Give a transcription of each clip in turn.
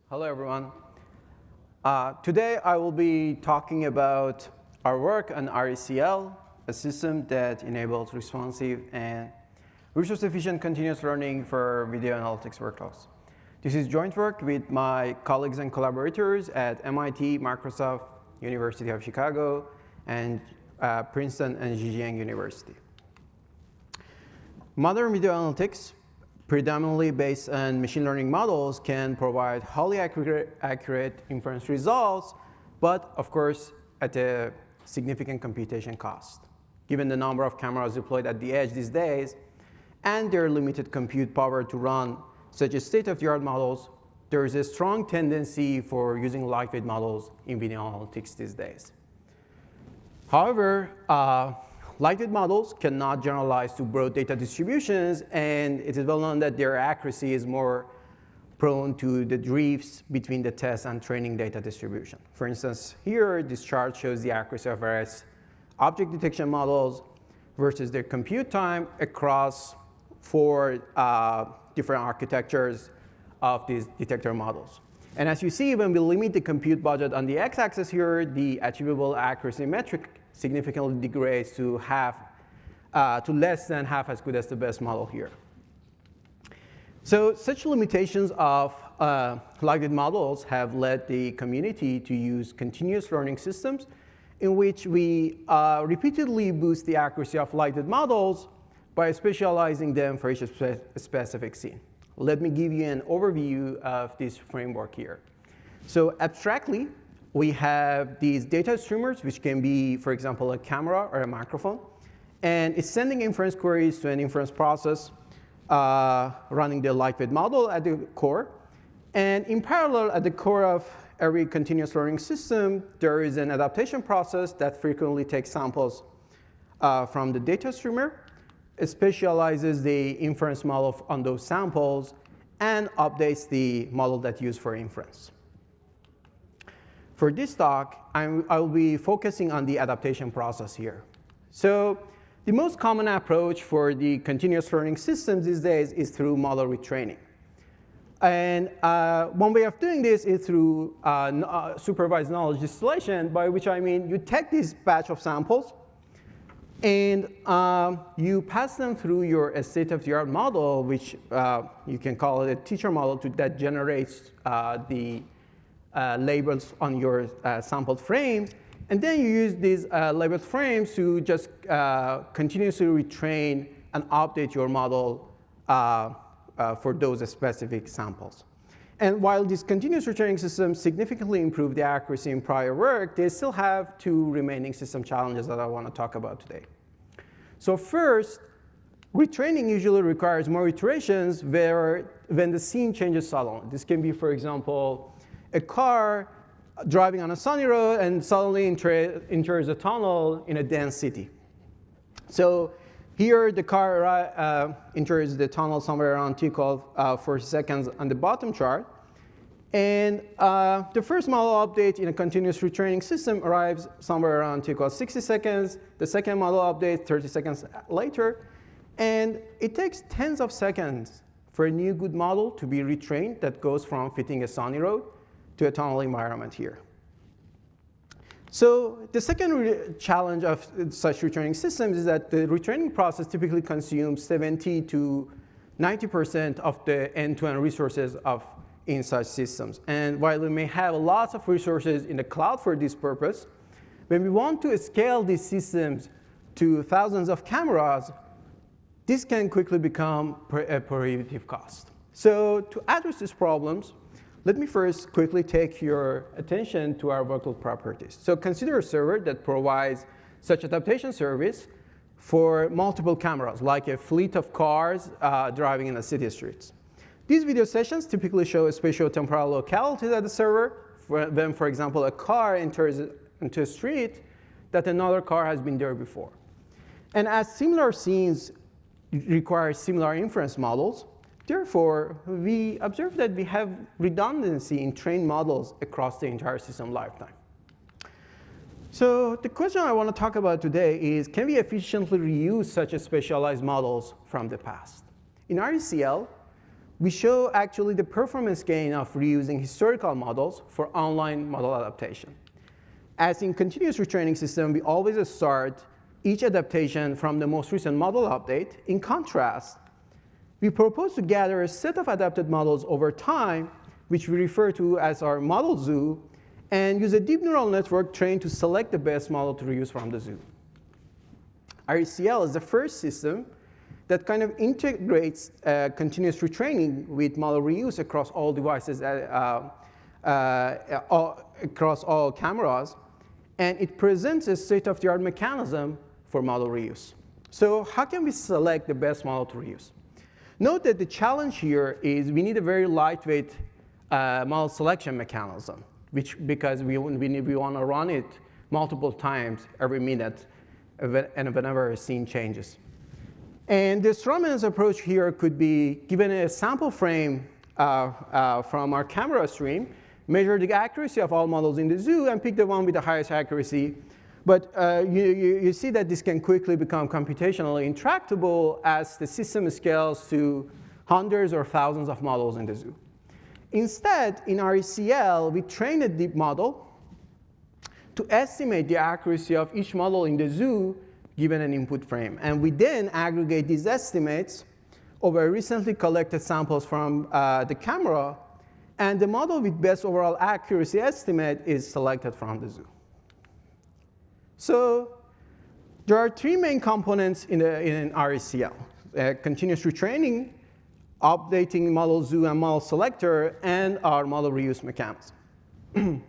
Hello, everyone. Today, I will be talking about our work on RECL, a system that enables responsive and resource-efficient continuous learning for video analytics workloads. This is joint work with my colleagues and collaborators at MIT, Microsoft, University of Chicago, and Princeton and Zhejiang University. Modern video analytics, predominantly based on machine learning models, can provide highly accurate inference results, but of course, at a significant computation cost. Given the number of cameras deployed at the edge these days, and their limited compute power to run such state-of-the-art models, there is a strong tendency for using lightweight models in video analytics these days. However, lightweight models cannot generalize to broad data distributions, and it is well known that their accuracy is more prone to the drifts between the test and training data distribution. For instance, here, this chart shows the accuracy of various object detection models versus their compute time across 4 different architectures of these detector models. And as you see, when we limit the compute budget on the x-axis here, the achievable accuracy metric significantly degrades to less than half as good as the best model here. So such limitations of lightweight models have led the community to use continuous learning systems in which we repeatedly boost the accuracy of lightweight models by specializing them for each specific scene. Let me give you an overview of this framework here. So abstractly, we have these data streamers, which can be, for example, a camera or a microphone. And it's sending inference queries to an inference process, running the lightweight model at the core. And in parallel, at the core of every continuous learning system, there is an adaptation process that frequently takes samples from the data streamer. It specializes the inference model on those samples and updates the model that's used for inference. For this talk, I will be focusing on the adaptation process here. So the most common approach for the continuous learning systems these days is through model retraining. And one way of doing this is through supervised knowledge distillation, by which I mean you take this batch of samples, and you pass them through your state-of-the-art model, which you can call it a teacher model that generates the labels on your sampled frames. And then you use these labeled frames to just continuously retrain and update your model for those specific samples. And while these continuous retraining systems significantly improve the accuracy in prior work, they still have 2 remaining system challenges that I want to talk about today. So first, retraining usually requires more iterations when the scene changes suddenly. This can be, for example, a car driving on a sunny road and suddenly enters a tunnel in a dense city. So here, the car enters the tunnel somewhere around t=40 seconds on the bottom chart. And the first model update in a continuous retraining system arrives somewhere around t=60 seconds. The second model update 30 seconds later. And it takes tens of seconds for a new good model to be retrained that goes from fitting a sunny road to a tunnel environment here. So the second challenge of such retraining systems is that the retraining process typically consumes 70 to 90% of the end-to-end resources in such systems. And while we may have lots of resources in the cloud for this purpose, when we want to scale these systems to thousands of cameras, this can quickly become a prohibitive cost. So to address these problems, let me first quickly take your attention to our workload properties. So consider a server that provides such adaptation service for multiple cameras, like a fleet of cars driving in the city streets. These video sessions typically show a spatio-temporal locality at the server when, for example, a car enters into a street that another car has been there before. And as similar scenes require similar inference models, therefore, we observe that we have redundancy in trained models across the entire system lifetime. So the question I want to talk about today is, can we efficiently reuse such specialized models from the past? In RECL, we show actually the performance gain of reusing historical models for online model adaptation. As in continuous retraining system, we always start each adaptation from the most recent model update. In contrast, we propose to gather a set of adapted models over time, which we refer to as our model zoo, and use a deep neural network trained to select the best model to reuse from the zoo. RECL is the first system that kind of integrates continuous retraining with model reuse across all devices, across all cameras, and it presents a state-of-the-art mechanism for model reuse. So how can we select the best model to reuse? Note that the challenge here is we need a very lightweight model selection mechanism, because we want to run it multiple times every minute and whenever a scene changes. And the strawman's approach here could be given a sample frame from our camera stream, measure the accuracy of all models in the zoo, and pick the one with the highest accuracy. But you see that this can quickly become computationally intractable as the system scales to hundreds or thousands of models in the zoo. Instead, in RECL, we train a deep model to estimate the accuracy of each model in the zoo given an input frame. And we then aggregate these estimates over recently collected samples from the camera, and the model with best overall accuracy estimate is selected from the zoo. So there are three main components in RECL: continuous retraining, updating model zoo and model selector, and our model reuse mechanism.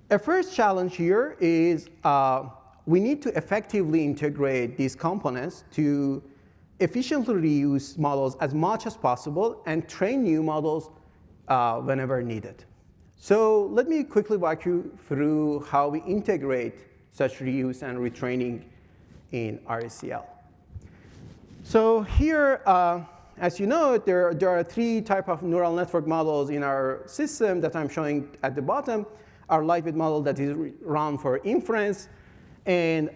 A first challenge here is we need to effectively integrate these components to efficiently reuse models as much as possible and train new models whenever needed. So let me quickly walk you through how we integrate such reuse and retraining in RECL. So here, as you know, there are three types of neural network models in our system that I'm showing at the bottom. Our lightweight model that is run for inference, and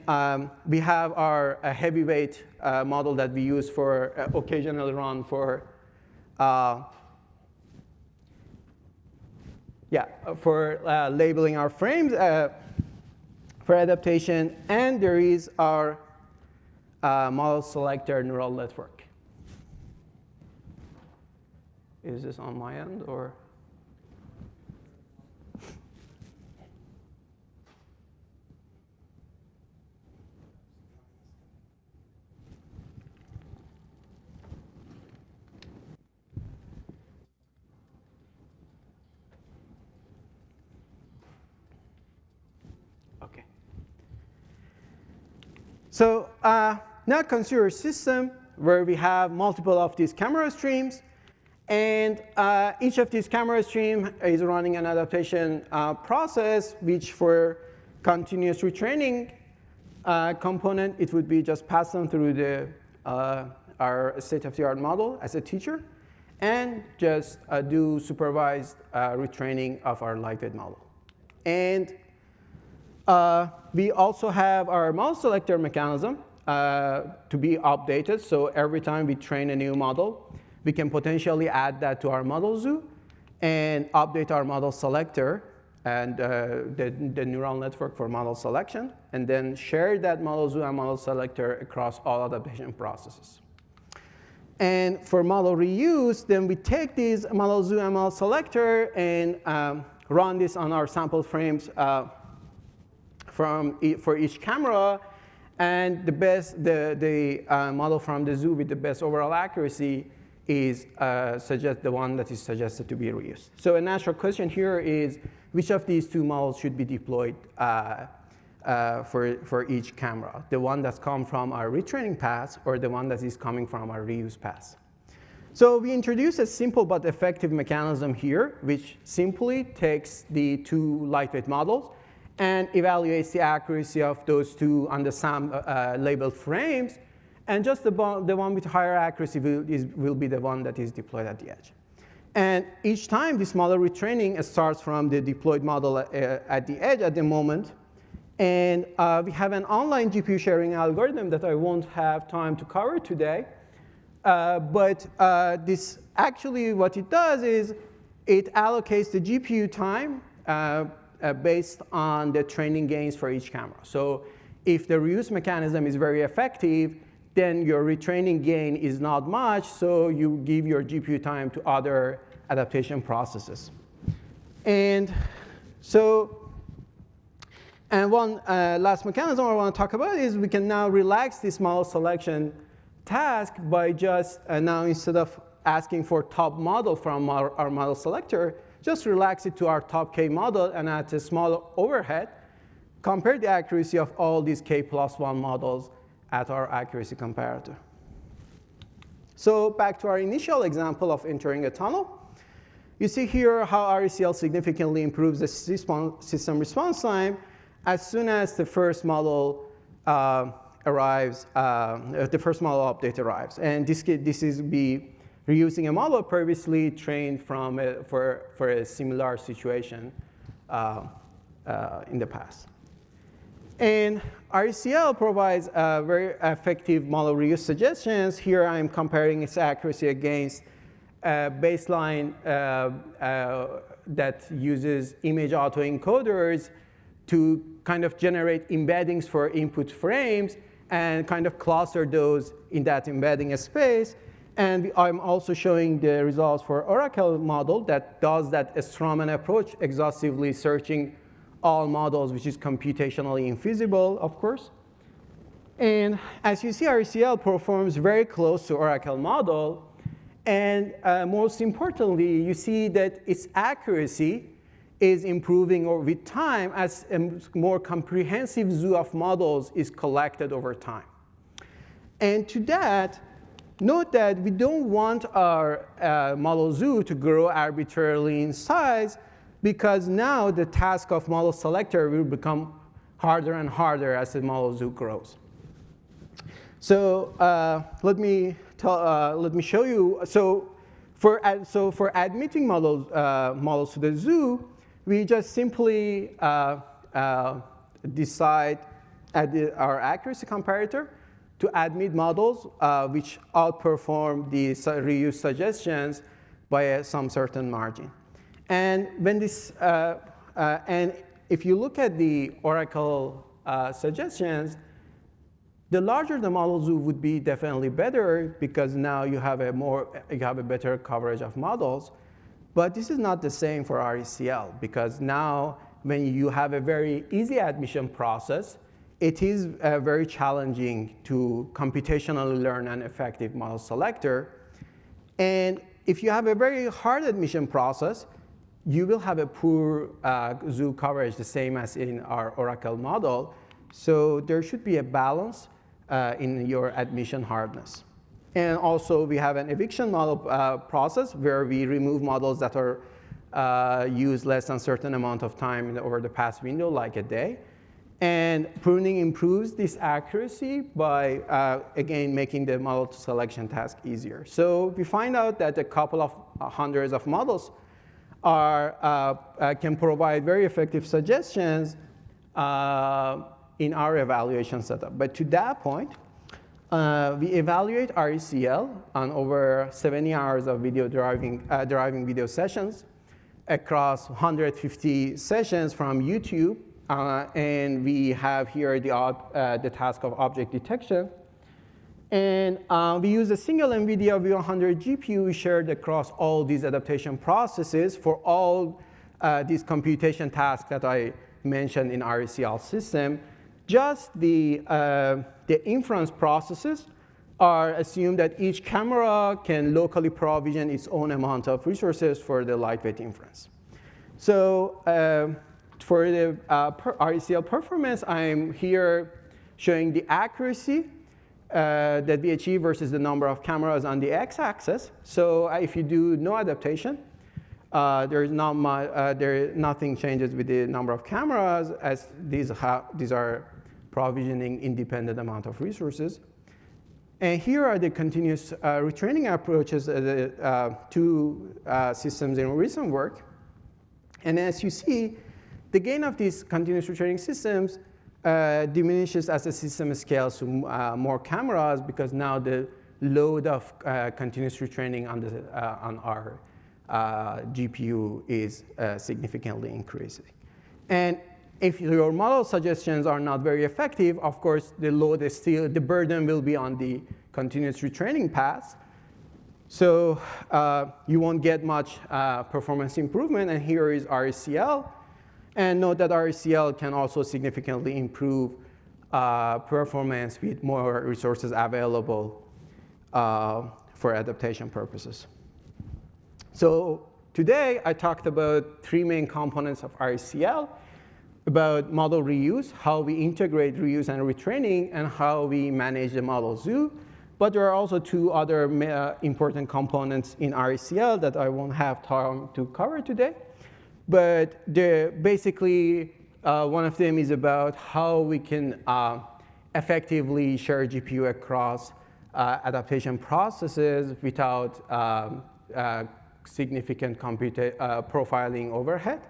we have our heavyweight model that we use for occasionally run for labeling our frames for adaptation, and there is our model selector neural network. Is this on my end or? Okay. So now consider a system where we have multiple of these camera streams, and each of these camera streams is running an adaptation process, which for continuous retraining component, it would be just pass them through our state-of-the-art model as a teacher, and just do supervised retraining of our lightweight model. And we also have our model selector mechanism to be updated. So every time we train a new model, we can potentially add that to our model zoo and update our model selector and the neural network for model selection, and then share that model zoo and model selector across all adaptation processes. And for model reuse, then we take these model zoo and model selector and run this on our sample frames for each camera, and the model from the zoo with the best overall accuracy is the one that is suggested to be reused. So a natural question here is, which of these two models should be deployed for each camera? The one that's come from our retraining path, or the one that is coming from our reuse path? So we introduce a simple but effective mechanism here, which simply takes the two lightweight models and evaluates the accuracy of those two on the labeled frames, and just the one with higher accuracy will be the one that is deployed at the edge. And each time this model retraining starts from the deployed model at the edge at the moment, and we have an online GPU sharing algorithm that I won't have time to cover today, but this actually what it does is it allocates the GPU time based on the training gains for each camera. So if the reuse mechanism is very effective, then your retraining gain is not much, so you give your GPU time to other adaptation processes. And so, and one last mechanism I want to talk about is we can now relax this model selection task by just now instead of asking for top model from our model selector, just relax it to our top K model and at a small overhead, compare the accuracy of all these K+1 models at our accuracy comparator. So back to our initial example of entering a tunnel. You see here how RECL significantly improves the system response time as soon as the first model arrives, the first model update arrives. And this is reusing a model previously trained from for a similar situation in the past. And RECL provides very effective model reuse suggestions. Here I'm comparing its accuracy against baseline that uses image autoencoders to kind of generate embeddings for input frames and kind of cluster those in that embedding space. And I'm also showing the results for Oracle model that does that Stroman approach, exhaustively searching all models, which is computationally infeasible, of course. And as you see, RECL performs very close to Oracle model. And most importantly, you see that its accuracy is improving with time as a more comprehensive zoo of models is collected over time. And to that, note that we don't want our model zoo to grow arbitrarily in size, because now the task of model selector will become harder and harder as the model zoo grows. So let me show you. So for admitting models to the zoo, we just simply decide our accuracy comparator to admit models which outperform the reuse suggestions by some certain margin. And when this, and if you look at the Oracle suggestions, the larger the model zoo would be definitely better, because now you have a better coverage of models. But this is not the same for RECL, because now when you have a very easy admission process, it is very challenging to computationally learn an effective model selector. And if you have a very hard admission process, you will have a poor zoo coverage, the same as in our Oracle model. So there should be a balance in your admission hardness. And also, we have an eviction model process where we remove models that are used less than a certain amount of time over the pass window, like a day. And pruning improves this accuracy by, again, making the model selection task easier. So we find out that a couple of hundreds of models can provide very effective suggestions in our evaluation setup. But to that point, we evaluate RECL on over 70 hours of video deriving video sessions across 150 sessions from YouTube. And we have here the task of object detection. And we use a single NVIDIA V100 GPU shared across all these adaptation processes for all these computation tasks that I mentioned in RECL system. Just the inference processes are assumed that each camera can locally provision its own amount of resources for the lightweight inference. So for the RECL performance, I'm here showing the accuracy that we achieve versus the number of cameras on the x-axis. So if you do no adaptation, nothing changes with the number of cameras, as these are provisioning independent amount of resources. And here are the continuous retraining approaches, two systems in recent work. And as you see, the gain of these continuous retraining systems diminishes as the system scales to more cameras, because now the load of continuous retraining on our GPU is significantly increasing. And if your model suggestions are not very effective, of course, the load is still, the burden will be on the continuous retraining path. So you won't get much performance improvement. And here is RECL. And note that RECL can also significantly improve performance with more resources available for adaptation purposes. So today, I talked about 3 main components of RECL, about model reuse, how we integrate reuse and retraining, and how we manage the model zoo. But there are also 2 other important components in RECL that I won't have time to cover today. But basically, one of them is about how we can effectively share GPU across adaptation processes without significant profiling overhead.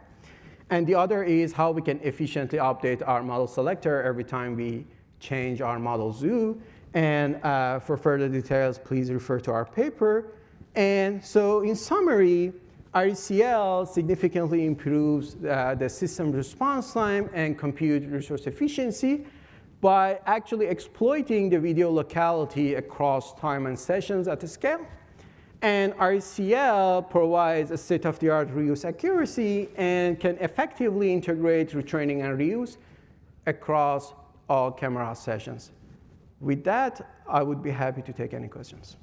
And the other is how we can efficiently update our model selector every time we change our model zoo. And for further details, please refer to our paper. And so in summary, RECL significantly improves the system response time and compute resource efficiency by actually exploiting the video locality across time and sessions at a scale. And RECL provides a state-of-the-art reuse accuracy and can effectively integrate retraining and reuse across all camera sessions. With that, I would be happy to take any questions.